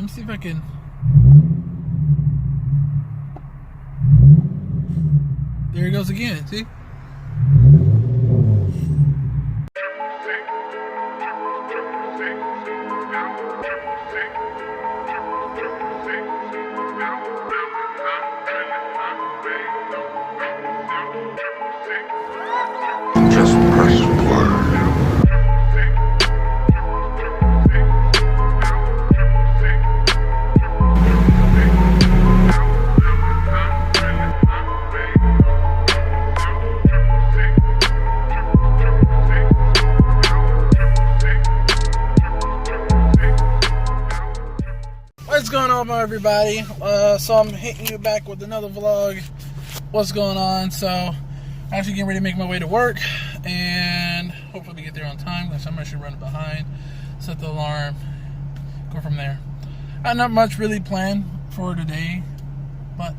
me see if I can. There it goes again. See? Just press play. What's going on, everybody? So I'm hitting you back with another vlog. What's going on? So I'm actually getting ready to make my way to work and hopefully get there on time because I'm actually running behind. Set the alarm, go from there. I have not much really planned for today, but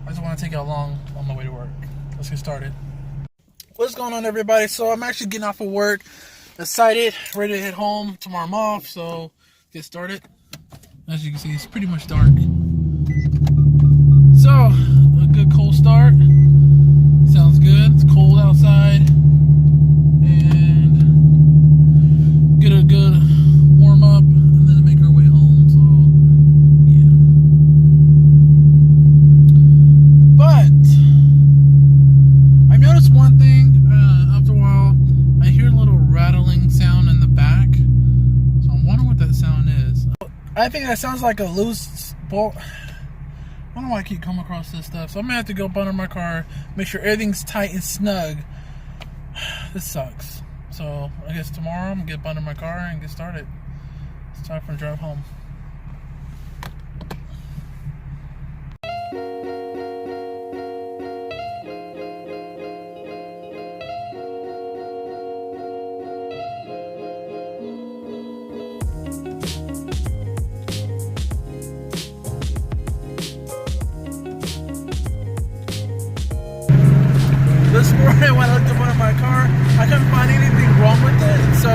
I just want to take it along on my way to work. Let's get started. What's going on, everybody? So I'm actually getting off of work, excited, ready to head home. Tomorrow I'm off, so get started. As you can see, it's pretty much dark. So, a good cold start. Sounds good. It's cold outside. And get a good warm up and then make our way home. So, yeah. But, I noticed one thing. After a while, I hear a little rattling sound in the back. So, I'm wondering what that sound is. I think that sounds like a loose bolt. I don't know why I keep coming across this stuff. So I'm going to have to go up under my car, make sure everything's tight and snug. This sucks. So I guess tomorrow I'm going to get up under my car and get started. It's time for a drive home. This morning when I looked up under my car, I couldn't find anything wrong with it. So,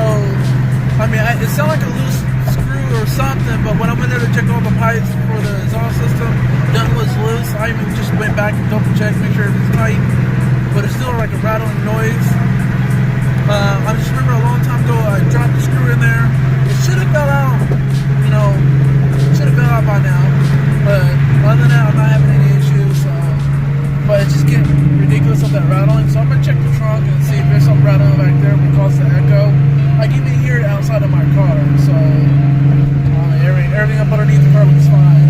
I mean, it sounded like a loose screw or something, but when I went there to check all the pipes for the exhaust system, nothing was loose. I even just went back and double checked, make sure everything's tight, but it's still like a rattling noise. I just remember a long time ago, I dropped the screw in there. It should have fell out, should have fell out by now, but other than that, I'm not having any issues. But it's just getting ridiculous of that rattling. So I'm going to check the trunk and see if there's some rattling back there that causes the echo. I can even hear it outside of my car. So everything up underneath the car looks fine.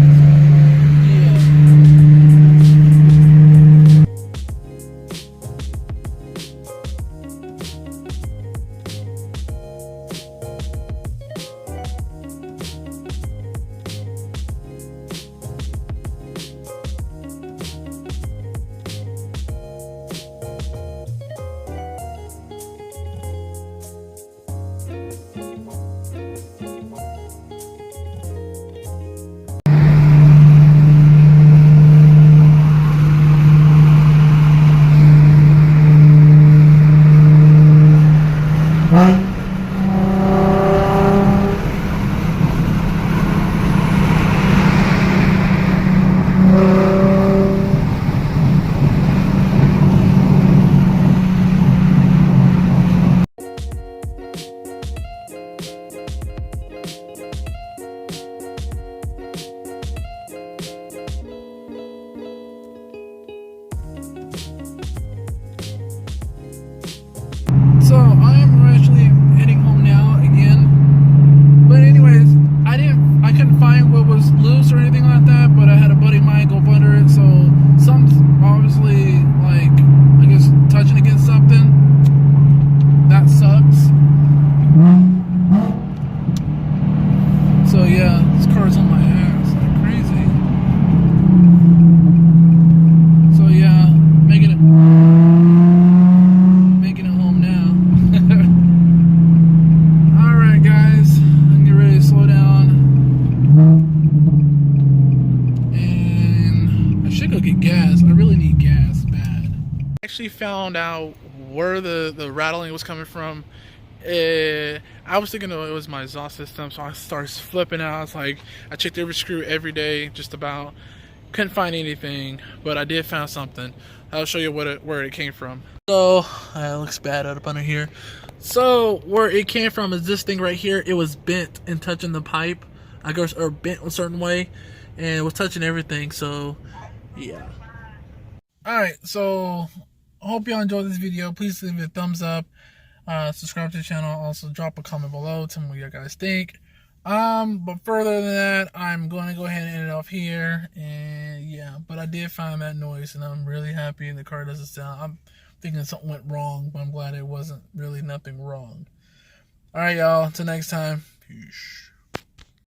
So I'm actually heading home now again. But anyways, I couldn't find what was loose or anything like that, but I had a buddy of mine go up under it, so something's obviously like, I guess, touching against something. That sucks. So yeah, this car's on my ass like crazy. So yeah, making it home now. Alright guys, I'm getting ready to slow down. And I should go get gas. I really need gas bad. I actually found out where the rattling was coming from, I was thinking it was my exhaust system, so I started flipping out. I was like, I checked every screw every day, just about. Couldn't find anything, but I did find something. I'll show you where it came from. So, it looks bad up under here. So, where it came from is this thing right here. It was bent and touching the pipe, I guess, or bent a certain way, and it was touching everything. So, yeah. Alright, so I hope y'all enjoyed this video. Please leave it a thumbs up. Subscribe to the channel. Also, drop a comment below. Tell me what you guys think. But further than that, I'm going to go ahead and end it off here. And yeah, but I did find that noise, and I'm really happy the car doesn't sound. I'm thinking something went wrong, but I'm glad it wasn't really nothing wrong. Alright, y'all. Until next time. Peace.